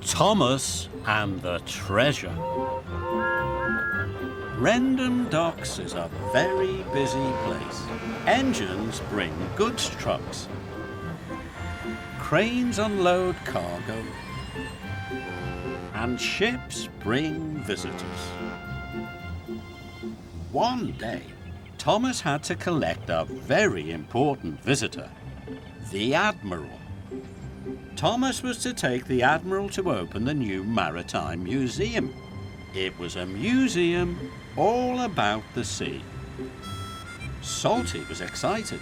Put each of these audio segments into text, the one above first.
Thomas and the Treasure. Rendon Docks is a very busy place. Engines bring goods trucks. Cranes unload cargo. And ships bring visitors. One day, Thomas had to collect a very important visitor, the Admiral. Thomas was to take the Admiral to open the new Maritime Museum. It was a museum all about the sea. Salty was excited.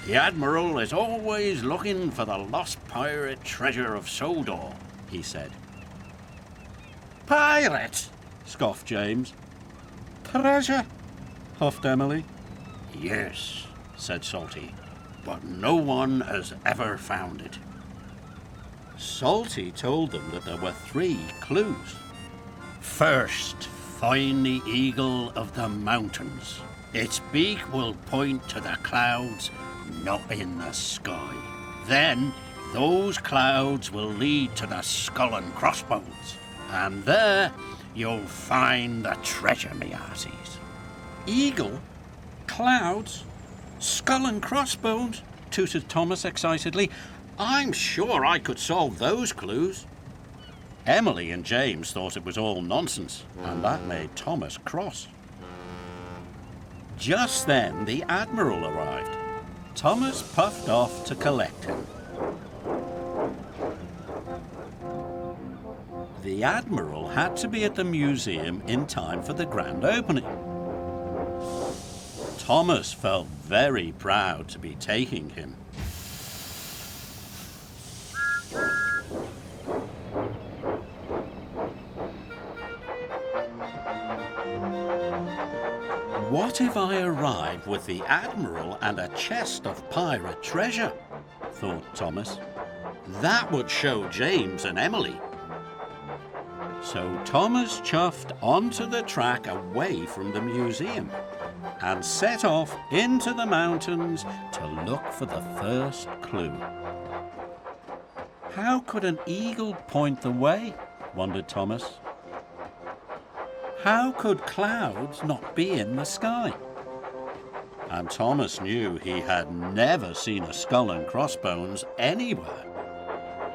The Admiral is always looking for the lost pirate treasure of Sodor, he said. Pirate? Scoffed James. Treasure? Huffed Emily. Yes, said Salty, but no one has ever found it. Salty told them that there were 3 clues. First, find the eagle of the mountains. Its beak will point to the clouds, not in the sky. Then, those clouds will lead to the skull and crossbones. And there, you'll find the treasure, me hearties. Eagle? Clouds? Skull and crossbones? Tooted Thomas excitedly. I'm sure I could solve those clues. Emily and James thought it was all nonsense, and that made Thomas cross. Just then, the Admiral arrived. Thomas puffed off to collect him. The Admiral had to be at the museum in time for the grand opening. Thomas felt very proud to be taking him. What if I arrive with the Admiral and a chest of pirate treasure? Thought Thomas. That would show James and Emily. So Thomas chuffed onto the track away from the museum and set off into the mountains to look for the first clue. How could an eagle point the way? Wondered Thomas. How could clouds not be in the sky? And Thomas knew he had never seen a skull and crossbones anywhere.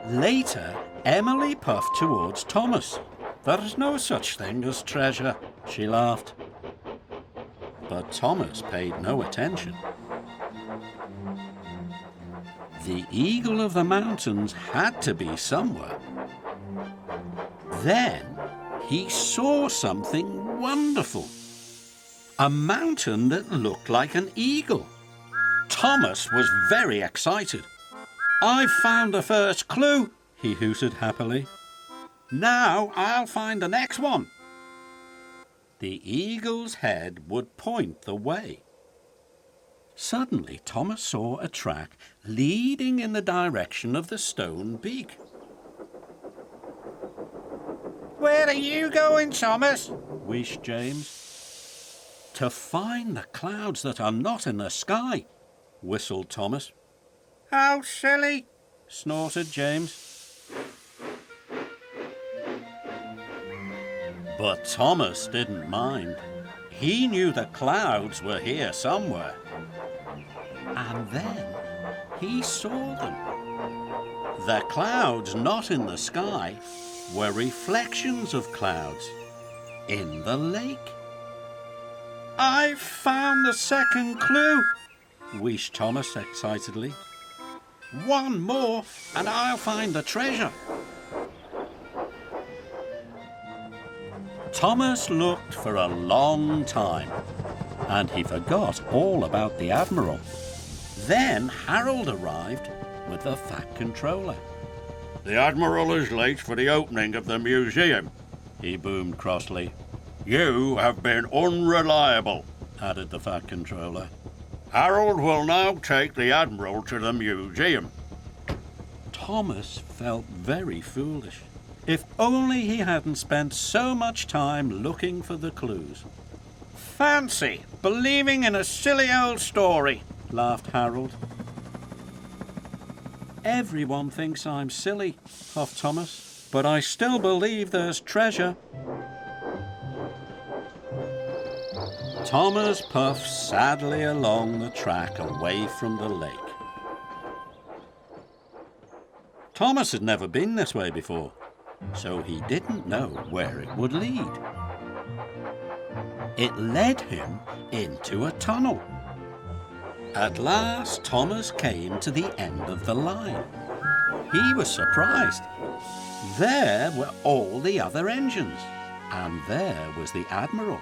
Later, Emily puffed towards Thomas. There's no such thing as treasure, she laughed. But Thomas paid no attention. The eagle of the mountains had to be somewhere. Then he saw something wonderful. A mountain that looked like an eagle. Thomas was very excited. I've found the first clue, he hooted happily. Now I'll find the next one. The eagle's head would point the way. Suddenly, Thomas saw a track leading in the direction of the stone beak. Where are you going, Thomas? Wheezed James. To find the clouds that are not in the sky, whistled Thomas. How silly, snorted James. But Thomas didn't mind. He knew the clouds were here somewhere. And then he saw them. The clouds not in the sky were reflections of clouds in the lake. I've found the second clue, wheezed Thomas excitedly. One more and I'll find the treasure. Thomas looked for a long time, and he forgot all about the Admiral. Then Harold arrived with the Fat Controller. The Admiral is late for the opening of the museum, he boomed crossly. You have been unreliable, added the Fat Controller. Harold will now take the Admiral to the museum. Thomas felt very foolish. If only he hadn't spent so much time looking for the clues. Fancy believing in a silly old story, laughed Harold. Everyone thinks I'm silly, huffed Thomas. but I still believe there's treasure." Thomas puffed sadly along the track away from the lake. Thomas had never been this way before, so he didn't know where it would lead. It led him into a tunnel. At last, Thomas came to the end of the line. He was surprised. There were all the other engines, and there was the Admiral.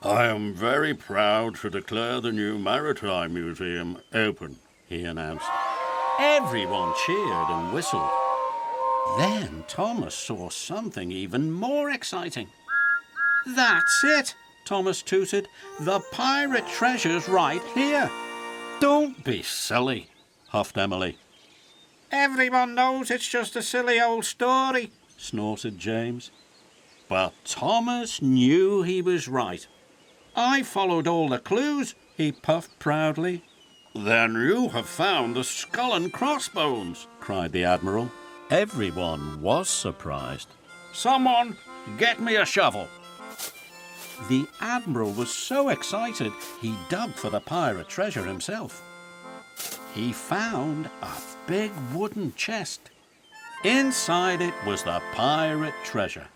"I am very proud to declare the new Maritime Museum open," he announced. Everyone cheered and whistled. Then Thomas saw something even more exciting. "That's it," Thomas tooted. "The pirate treasure's right here." "Don't be silly," huffed Emily. "Everyone knows it's just a silly old story," snorted James. But Thomas knew he was right. "I followed all the clues," he puffed proudly. "Then you have found the skull and crossbones," cried the Admiral. Everyone was surprised. "Someone, get me a shovel." The Admiral was so excited he dug for the pirate treasure himself. He found a big wooden chest. Inside it was the pirate treasure.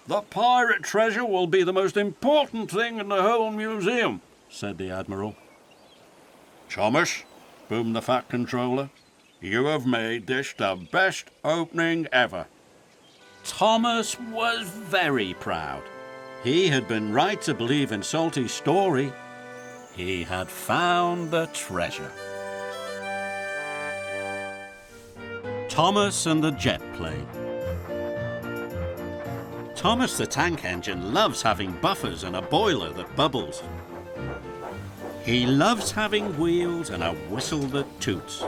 "The pirate treasure will be the most important thing in the whole museum," said the Admiral. "Thomas," boomed the Fat Controller, "you have made this the best opening ever." Thomas was very proud. He had been right to believe in Salty's story. He had found the treasure. Thomas and the jet plane. Thomas the tank engine loves having buffers and a boiler that bubbles. He loves having wheels and a whistle that toots.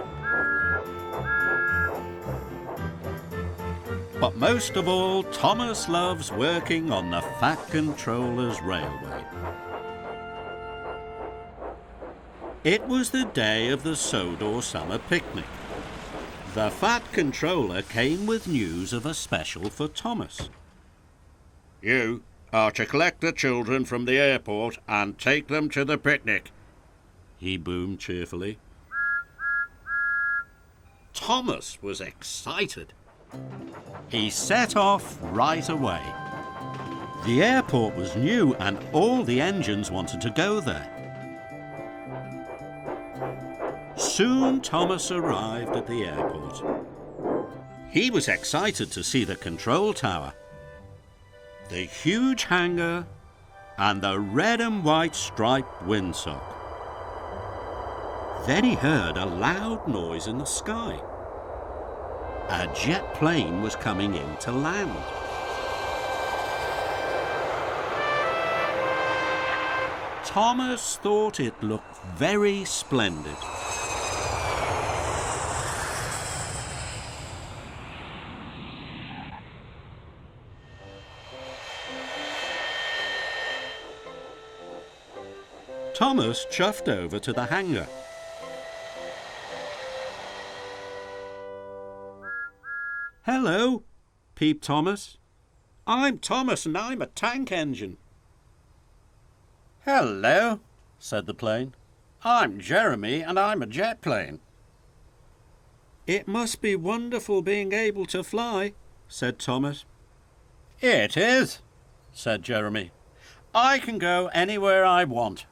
But most of all, Thomas loves working on the Fat Controller's railway. It was the day of the Sodor summer picnic. The Fat Controller came with news of a special for Thomas. "You are to collect the children from the airport and take them to the picnic," he boomed cheerfully. Thomas was excited. He set off right away. The airport was new and all the engines wanted to go there. Soon Thomas arrived at the airport. He was excited to see the control tower, the huge hangar, and the red and white striped windsock. Then he heard a loud noise in the sky. A jet plane was coming in to land. Thomas thought it looked very splendid. Thomas chuffed over to the hangar. "Hello," peeped Thomas. "I'm Thomas and I'm a tank engine." "Hello," said the plane. "I'm Jeremy and I'm a jet plane." "It must be wonderful being able to fly," said Thomas. "It is," said Jeremy. "I can go anywhere I want.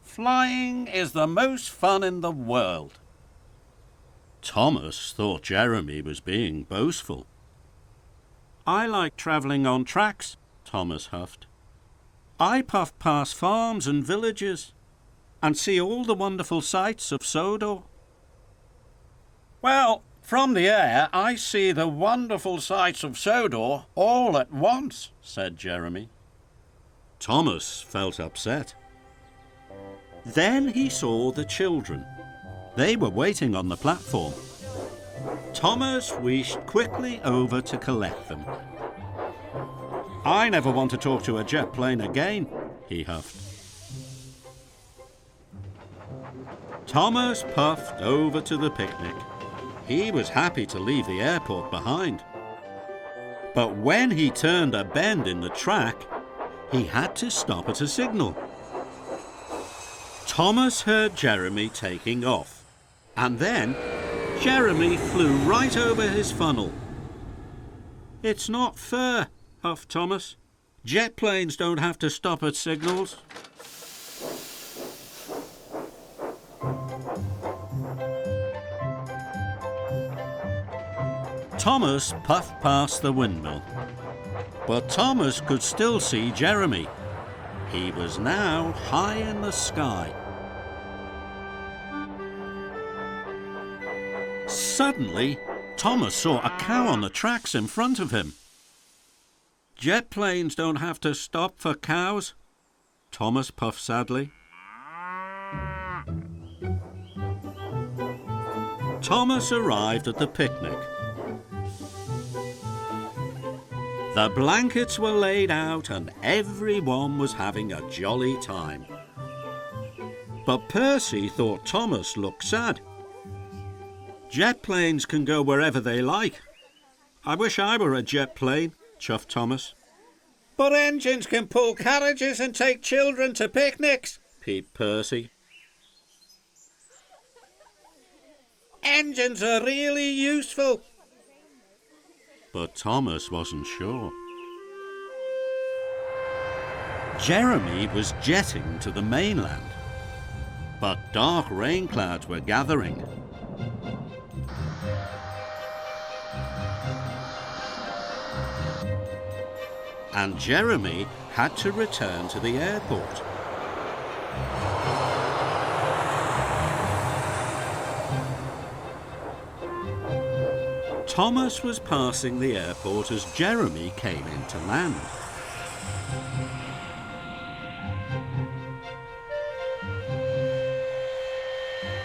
Flying is the most fun in the world." Thomas thought Jeremy was being boastful. "I like travelling on tracks," Thomas huffed. "I puff past farms and villages and see all the wonderful sights of Sodor." "Well, from the air I see the wonderful sights of Sodor all at once," said Jeremy. Thomas felt upset. Then he saw the children. They were waiting on the platform. Thomas wheezed quickly over to collect them. "I never want to talk to a jet plane again," he huffed. Thomas puffed over to the picnic. He was happy to leave the airport behind. But when he turned a bend in the track, he had to stop at a signal. Thomas heard Jeremy taking off, and then Jeremy flew right over his funnel. "It's not fair," huffed Thomas. "Jet planes don't have to stop at signals." Thomas puffed past the windmill, but Thomas could still see Jeremy. He was now high in the sky. Suddenly, Thomas saw a cow on the tracks in front of him. "Jet planes don't have to stop for cows," Thomas puffed sadly. Thomas arrived at the picnic. The blankets were laid out and everyone was having a jolly time. But Percy thought Thomas looked sad. "Jet planes can go wherever they like. I wish I were a jet plane," chuffed Thomas. "But engines can pull carriages and take children to picnics," peeped Percy. "Engines are really useful." But Thomas wasn't sure. Jeremy was jetting to the mainland, but dark rain clouds were gathering. And Jeremy had to return to the airport. Thomas was passing the airport as Jeremy came into land.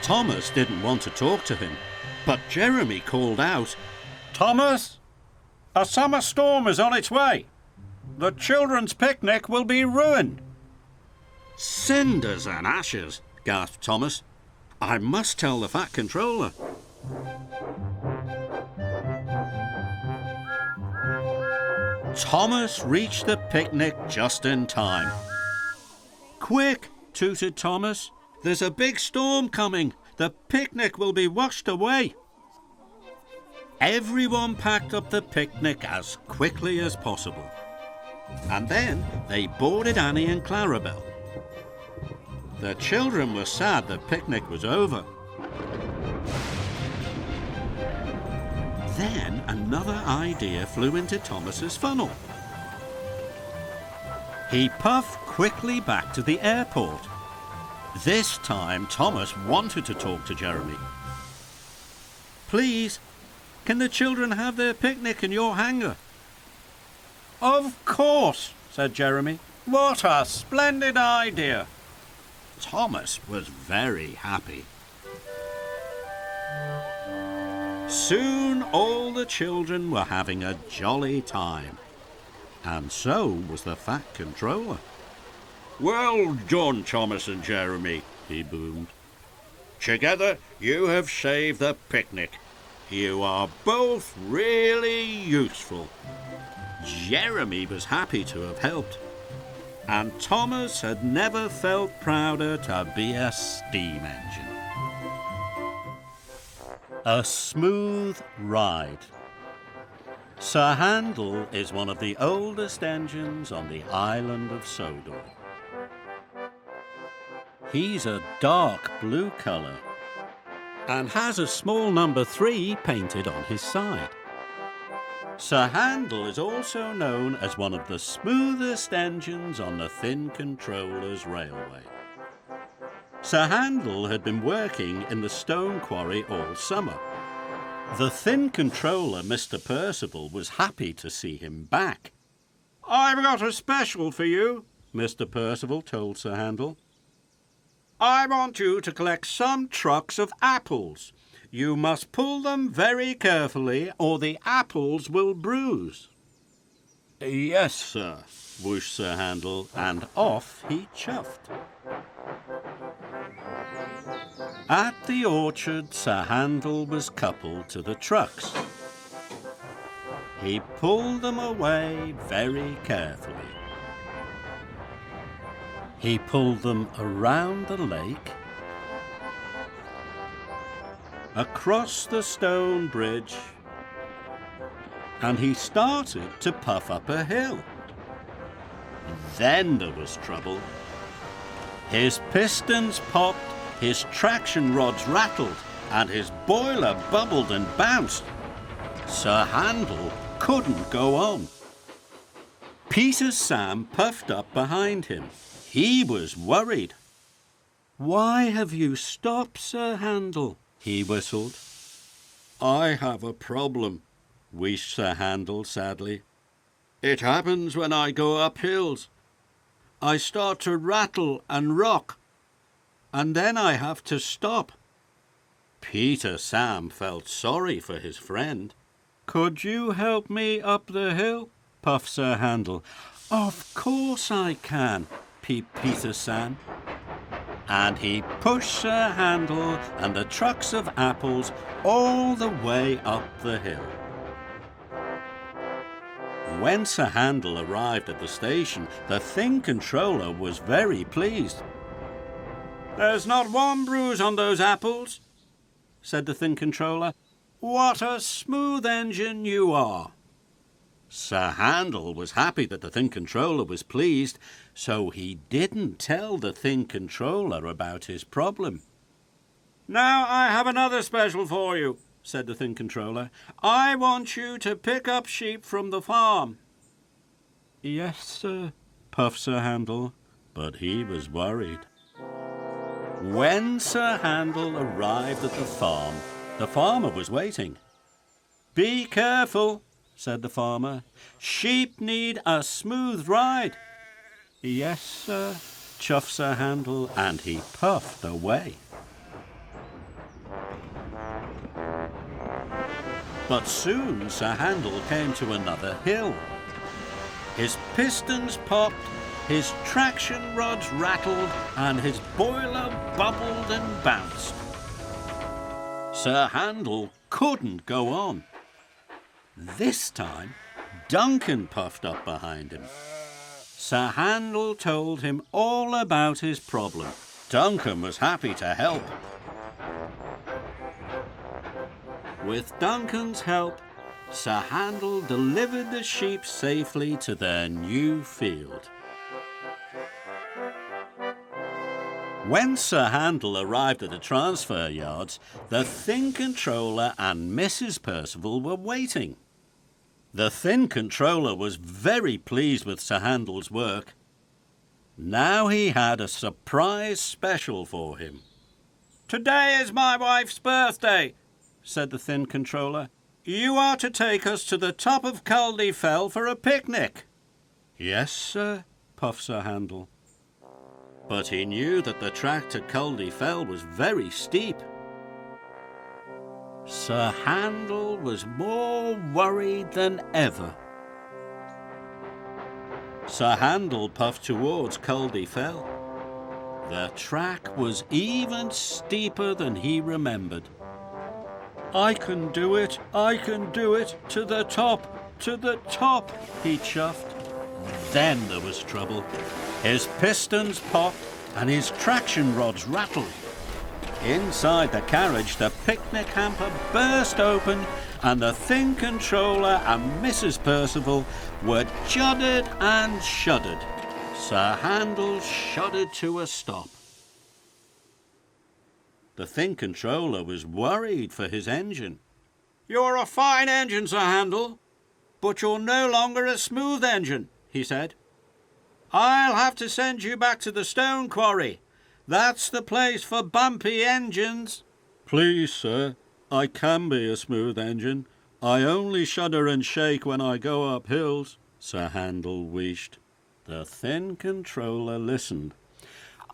Thomas didn't want to talk to him, but Jeremy called out, "Thomas, a summer storm is on its way. The children's picnic will be ruined." "Cinders and ashes," gasped Thomas. "I must tell the Fat Controller." Thomas reached the picnic just in time. "Quick," tooted Thomas. "There's a big storm coming. The picnic will be washed away." Everyone packed up the picnic as quickly as possible. And then they boarded Annie and Clarabelle. The children were sad the picnic was over. Then another idea flew into Thomas's funnel. He puffed quickly back to the airport. This time Thomas wanted to talk to Jeremy. "Please, can the children have their picnic in your hangar?" "Of course," said Jeremy. "What a splendid idea." Thomas was very happy. Soon all the children were having a jolly time, and so was the Fat Controller. "Well done, Thomas and Jeremy," he boomed. "Together you have saved the picnic. You are both really useful." Jeremy was happy to have helped, and Thomas had never felt prouder to be a steam engine. A smooth ride. Sir Handel is one of the oldest engines on the Island of Sodor. He's a dark blue colour and has a small number 3 painted on his side. Sir Handel is also known as one of the smoothest engines on the Thin Controller's railway. Sir Handel had been working in the stone quarry all summer. The Thin Controller, Mr. Percival, was happy to see him back. "I've got a special for you," Mr. Percival told Sir Handel. "I want you to collect some trucks of apples. You must pull them very carefully or the apples will bruise." "Yes, sir," whooshed Sir Handel, and off he chuffed. At the orchard, Sir Handel was coupled to the trucks. he pulled them away very carefully. He pulled them around the lake, across the stone bridge, and he started to puff up a hill. Then there was trouble. His pistons popped, his traction rods rattled, and his boiler bubbled and bounced. Sir Handel couldn't go on. Peter Sam puffed up behind him. He was worried. "Why have you stopped, Sir Handel?" he whistled. "I have a problem," wheezed Sir Handel sadly. "It happens when I go up hills. I start to rattle and rock, and then I have to stop." Peter Sam felt sorry for his friend. "Could you help me up the hill?" puffed Sir Handel. "Of course I can," peeped Peter Sam. And he pushed Sir Handel and the trucks of apples all the way up the hill. When Sir Handel arrived at the station, the Thing Controller was very pleased. "There's not one bruise on those apples," said the Thing Controller. "What a smooth engine you are." Sir Handel was happy that the Thing Controller was pleased, so he didn't tell the Thing Controller about his problem. "Now I have another special for you," said the Thing Controller. "I want you to pick up sheep from the farm." "Yes, sir," puffed Sir Handel, but he was worried. When Sir Handel arrived at the farmer was waiting. "Be careful," said the farmer. "Sheep need a smooth ride." "Yes, sir," chuffed Sir Handel, and he puffed away. But soon Sir Handel came to another hill. His pistons popped, his traction rods rattled, and his boiler bubbled and bounced. Sir Handel couldn't go on. This time, Duncan puffed up behind him. Sir Handel told him all about his problem. Duncan was happy to help. With Duncan's help, Sir Handel delivered the sheep safely to their new field. When Sir Handel arrived at the transfer yards, the Thing Controller and Mrs. Percival were waiting. The Thing Controller was very pleased with Sir Handel's work. Now he had a surprise special for him. "Today is my wife's birthday," said the Thing Controller. "You are to take us to the top of Culdee Fell for a picnic." "Yes, sir," puffed Sir Handel. But he knew that the track to Culdee Fell was very steep. Sir Handel was more worried than ever. Sir Handel puffed towards Culdee Fell. The track was even steeper than he remembered. "I can do it, to the top, he chuffed. Then there was trouble. His pistons popped and his traction rods rattled. Inside the carriage, the picnic hamper burst open and the Thing Controller and Mrs. Percival were juddered and shuddered. Sir Handel shuddered to a stop. The Thing Controller was worried for his engine. "You're a fine engine, Sir Handel, but you're no longer a smooth engine," he said. "I'll have to send you back to the stone quarry. That's the place for bumpy engines." "Please, sir, I can be a smooth engine. I only shudder and shake when I go up hills," Sir Handel wheezed. The Thing Controller listened.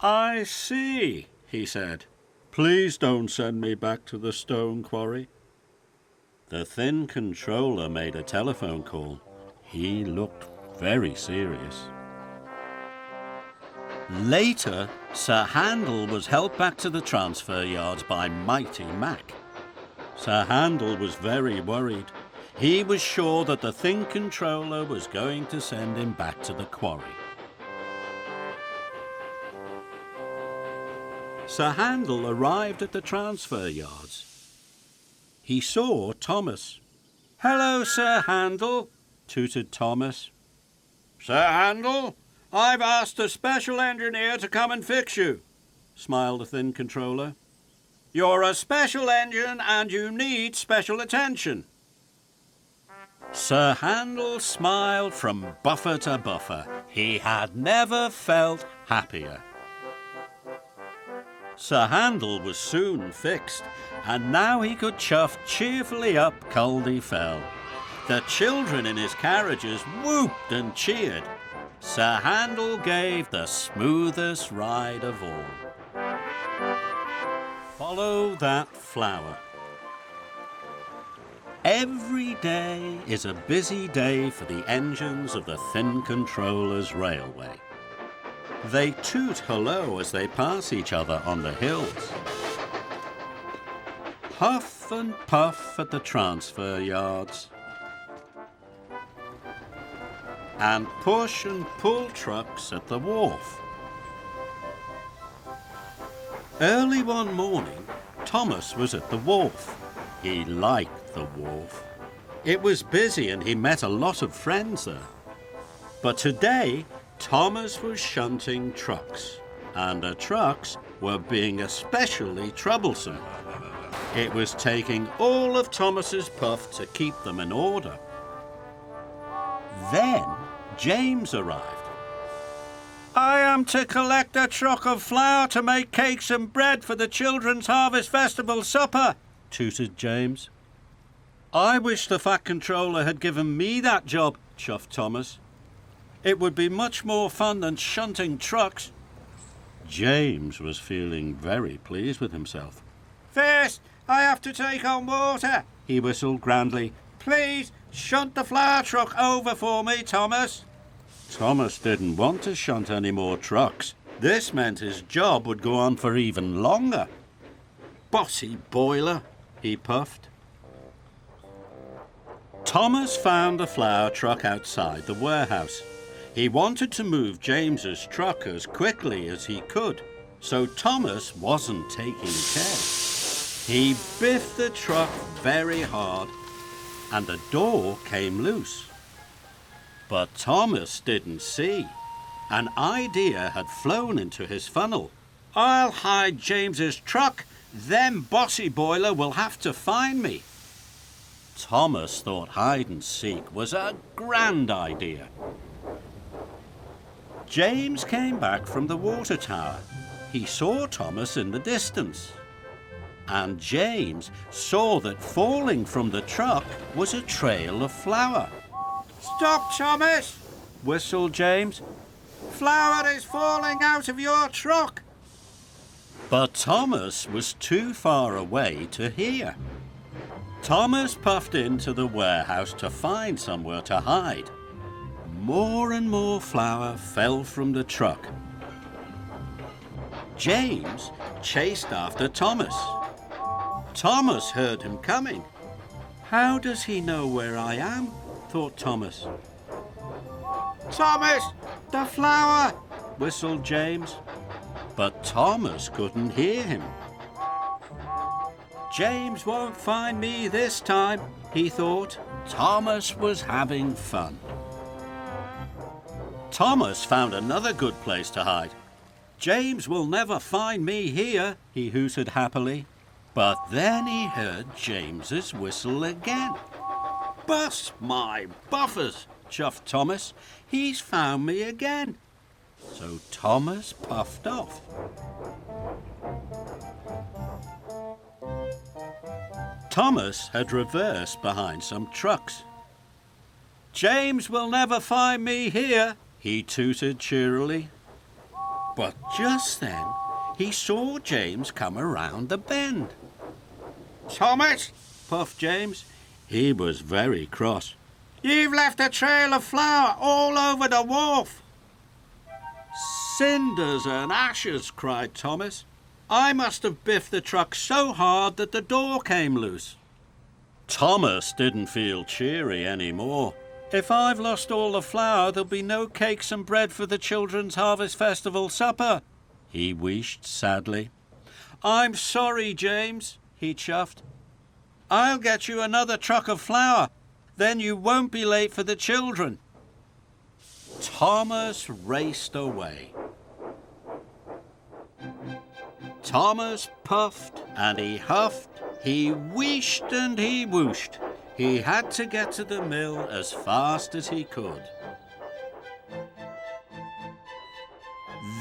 "I see," he said. "Please don't send me back to the stone quarry." The Thing Controller made a telephone call. He looked very serious. Later, Sir Handel was helped back to the transfer yards by Mighty Mac. Sir Handel was very worried. He was sure that the Thin Controller was going to send him back to the quarry. Sir Handel arrived at the transfer yards. He saw Thomas. "Hello, Sir Handel," tooted Thomas. "Sir Handel, I've asked a special engineer to come and fix you," smiled the Thin Controller. "You're a special engine and you need special attention." Sir Handel smiled from buffer to buffer. He had never felt happier. Sir Handel was soon fixed, and now he could chuff cheerfully up Culdee Fell. The children in his carriages whooped and cheered. Sir Handel gave the smoothest ride of all. Follow that flower. Every day is a busy day for the engines of the Thin Controller's railway. They toot hello as they pass each other on the hills. Huff and puff at the transfer yards. And push and pull trucks at the wharf. Early one morning, Thomas was at the wharf. He liked the wharf. It was busy and he met a lot of friends there. But today, Thomas was shunting trucks, and the trucks were being especially troublesome. It was taking all of Thomas's puff to keep them in order. Then James arrived. "I am to collect a truck of flour to make cakes and bread for the children's Harvest Festival supper," tooted James. "I wish the Fat Controller had given me that job," chuffed Thomas. "It would be much more fun than shunting trucks." James was feeling very pleased with himself. "First, I have to take on water," he whistled grandly. "Please shunt the flour truck over for me, Thomas." Thomas didn't want to shunt any more trucks. This meant his job would go on for even longer. "Bossy boiler," he puffed. Thomas found the flour truck outside the warehouse. He wanted to move James's truck as quickly as he could, so Thomas wasn't taking care. He biffed the truck very hard, and the door came loose. But Thomas didn't see. An idea had flown into his funnel. "I'll hide James's truck, then Bossy Boiler will have to find me." Thomas thought hide and seek was a grand idea. James came back from the water tower. He saw Thomas in the distance. And James saw that falling from the truck was a trail of flour. "Stop, Thomas!" whistled James. "Flour is falling out of your truck." But Thomas was too far away to hear. Thomas puffed into the warehouse to find somewhere to hide. More and more flour fell from the truck. James chased after Thomas. Thomas heard him coming. "How does he know where I am?" thought Thomas. "Thomas, the flour!" whistled James. But Thomas couldn't hear him. "James won't find me this time," he thought. Thomas was having fun. Thomas found another good place to hide. "James will never find me here," he hooted happily. But then he heard James's whistle again. "Bust my buffers," chuffed Thomas. "He's found me again." So Thomas puffed off. Thomas had reversed behind some trucks. "James will never find me here," he tooted cheerily. But just then he saw James come around the bend. "Thomas," puffed James. He was very cross. "You've left a trail of flour all over the wharf." "Cinders and ashes," cried Thomas. "I must have biffed the truck so hard that the door came loose." Thomas didn't feel cheery anymore. If I've lost all the flour, there'll be no cakes and bread for the children's Harvest Festival supper, he wished sadly. I'm sorry, James, he chuffed. I'll get you another truck of flour. Then you won't be late for the children. Thomas raced away. Thomas puffed and he huffed. He wheeshed and he whooshed. He had to get to the mill as fast as he could.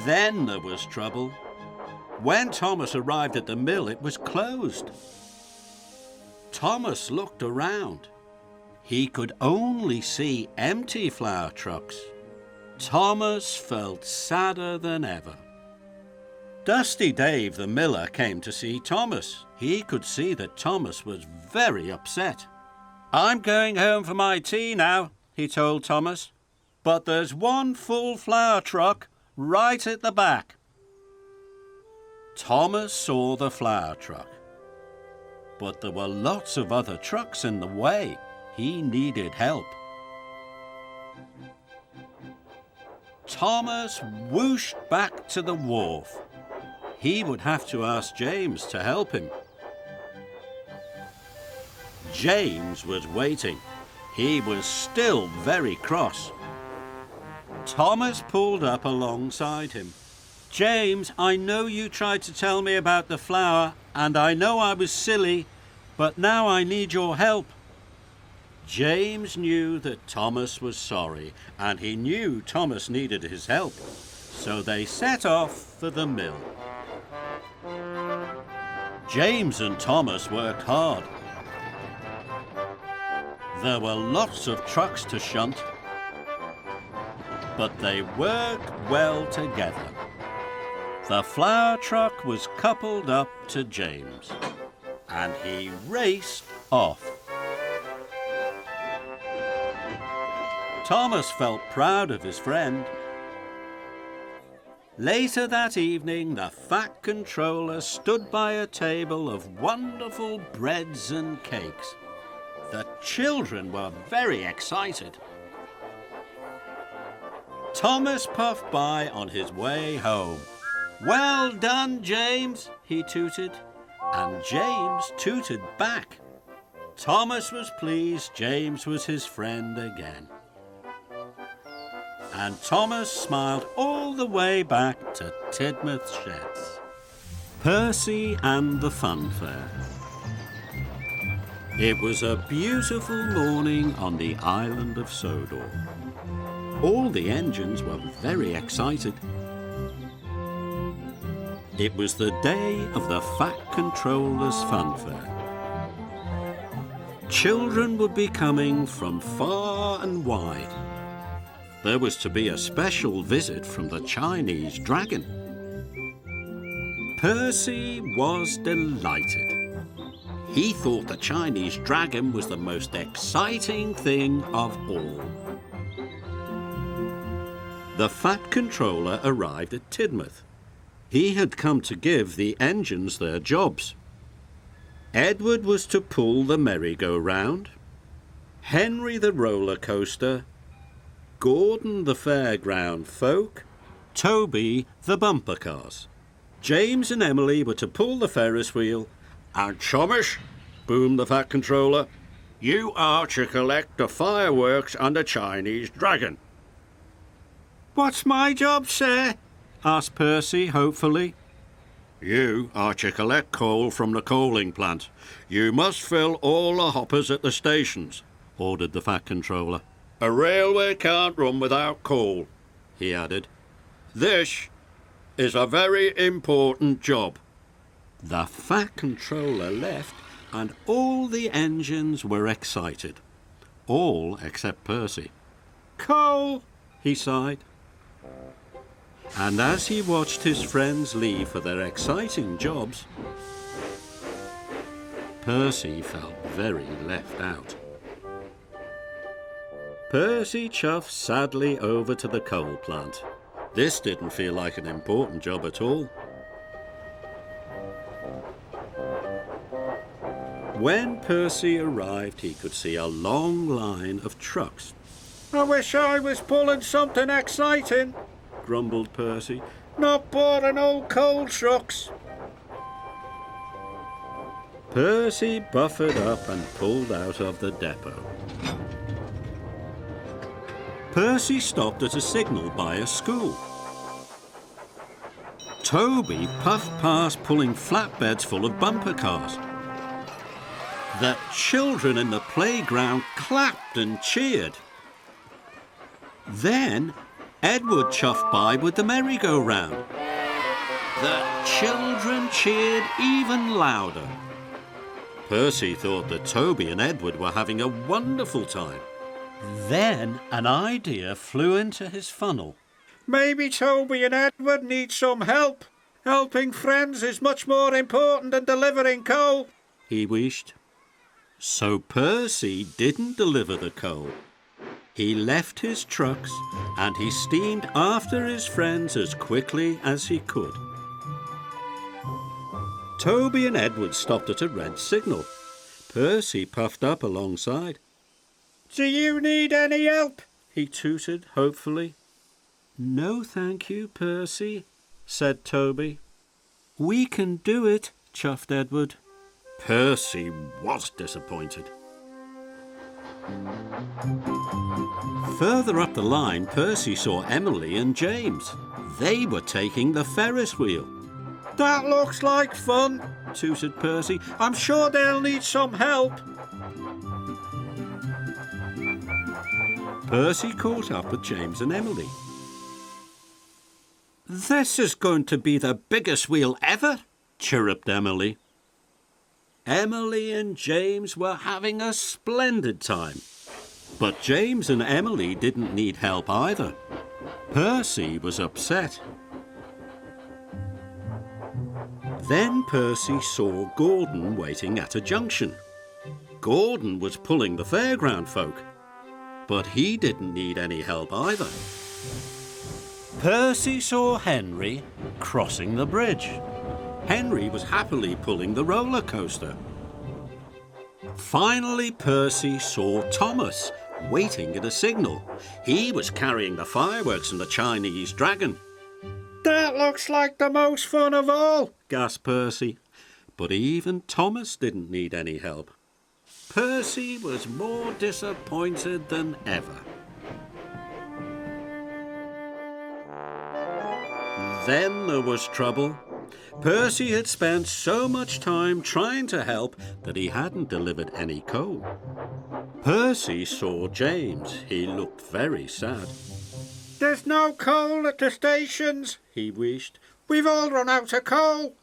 Then there was trouble. When Thomas arrived at the mill, it was closed. Thomas looked around. He could only see empty flour trucks. Thomas felt sadder than ever. Dusty Dave the miller came to see Thomas. He could see that Thomas was very upset. I'm going home for my tea now, he told Thomas. But there's one full flour truck right at the back. Thomas saw the flour truck. But there were lots of other trucks in the way. He needed help. Thomas whooshed back to the wharf. He would have to ask James to help him. James was waiting. He was still very cross. Thomas pulled up alongside him. James, I know you tried to tell me about the flour, and I know I was silly, but now I need your help. James knew that Thomas was sorry, and he knew Thomas needed his help. So they set off for the mill. James and Thomas worked hard. There were lots of trucks to shunt, but they worked well together. The flour truck was coupled up to James, and he raced off. Thomas felt proud of his friend. Later that evening, the Fat Controller stood by a table of wonderful breads and cakes. The children were very excited. Thomas puffed by on his way home. Well done, James, he tooted, and James tooted back. Thomas was pleased James was his friend again. And Thomas smiled all the way back to Tidmouth Sheds. Percy and the Fun Fair. It was a beautiful morning on the Island of Sodor. All the engines were very excited. It was the day of the Fat Controller's Fun Fair. Children would be coming from far and wide. There was to be a special visit from the Chinese dragon. Percy was delighted. He thought the Chinese dragon was the most exciting thing of all. The Fat Controller arrived at Tidmouth. He had come to give the engines their jobs. Edward was to pull the merry-go-round, Henry the roller coaster, Gordon the fairground folk, Toby the bumper cars. James and Emily were to pull the Ferris wheel, and Thomas, boomed the Fat Controller, you are to collect the fireworks on the Chinese dragon. What's my job, sir? Asked Percy hopefully. You are to collect coal from the coaling plant. You must fill all the hoppers at the stations, ordered the Fat Controller. A railway can't run without coal, he added. This is a very important job. The Fat Controller left, and all the engines were excited. All except Percy. Coal, he sighed. And as he watched his friends leave for their exciting jobs, Percy felt very left out. Percy chuffed sadly over to the coal plant. This didn't feel like an important job at all. When Percy arrived, he could see a long line of trucks. I wish I was pulling something exciting, Grumbled Percy. not boring old coal trucks. Percy buffered up and pulled out of the depot. Percy stopped at a signal by a school. Toby puffed past pulling flatbeds full of bumper cars. The children in the playground clapped and cheered. Then Edward chuffed by with the merry-go-round. The children cheered even louder. Percy thought that Toby and Edward were having a wonderful time. Then an idea flew into his funnel. Maybe Toby and Edward need some help. Helping friends is much more important than delivering coal, he wished. So Percy didn't deliver the coal. He left his trucks and he steamed after his friends as quickly as he could. Toby and Edward stopped at a red signal. Percy puffed up alongside. Do you need any help? He tooted hopefully. No, thank you, Percy, said Toby. We can do it, chuffed Edward. Percy was disappointed. Further up the line, Percy saw Emily and James. They were taking the Ferris wheel. That looks like fun, tooted Percy. I'm sure they'll need some help. Percy caught up with James and Emily. This is going to be the biggest wheel ever, chirruped Emily. Emily and James were having a splendid time. But James and Emily didn't need help either. Percy was upset. Then Percy saw Gordon waiting at a junction. Gordon was pulling the fairground folk, but he didn't need any help either. Percy saw Henry crossing the bridge. Henry was happily pulling the roller coaster. Finally, Percy saw Thomas waiting at a signal. He was carrying the fireworks and the Chinese dragon. That looks like the most fun of all, gasped Percy. But even Thomas didn't need any help. Percy was more disappointed than ever. Then there was trouble. Percy had spent so much time trying to help that he hadn't delivered any coal. Percy saw James. He looked very sad. There's no coal at the stations, he wished. We've all run out of coal.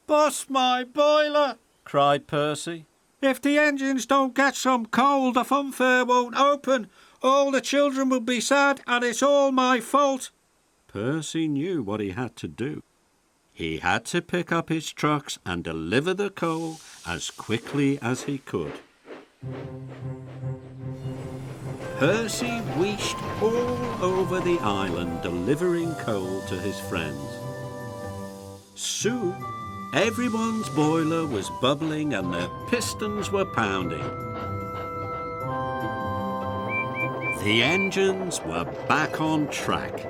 Bust my boiler, cried Percy. If the engines don't get some coal, the fun fair won't open. All the children will be sad and it's all my fault. Percy knew what he had to do. He had to pick up his trucks and deliver the coal as quickly as he could. Percy wished all over the island delivering coal to his friends. Soon, everyone's boiler was bubbling and their pistons were pounding. The engines were back on track.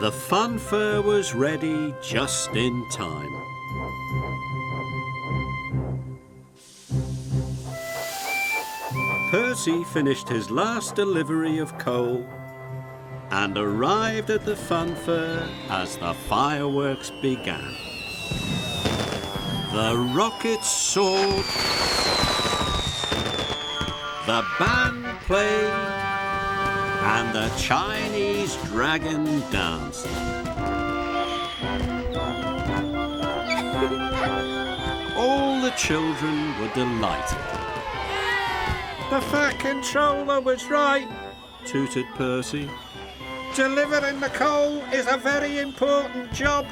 The fun fair was ready just in time. Percy finished his last delivery of coal and arrived at the fun fair as the fireworks began. The rockets soared, the band played, and the Chinese dragon danced. All the children were delighted. The Fat Controller was right, tooted Percy. Delivering the coal is a very important job.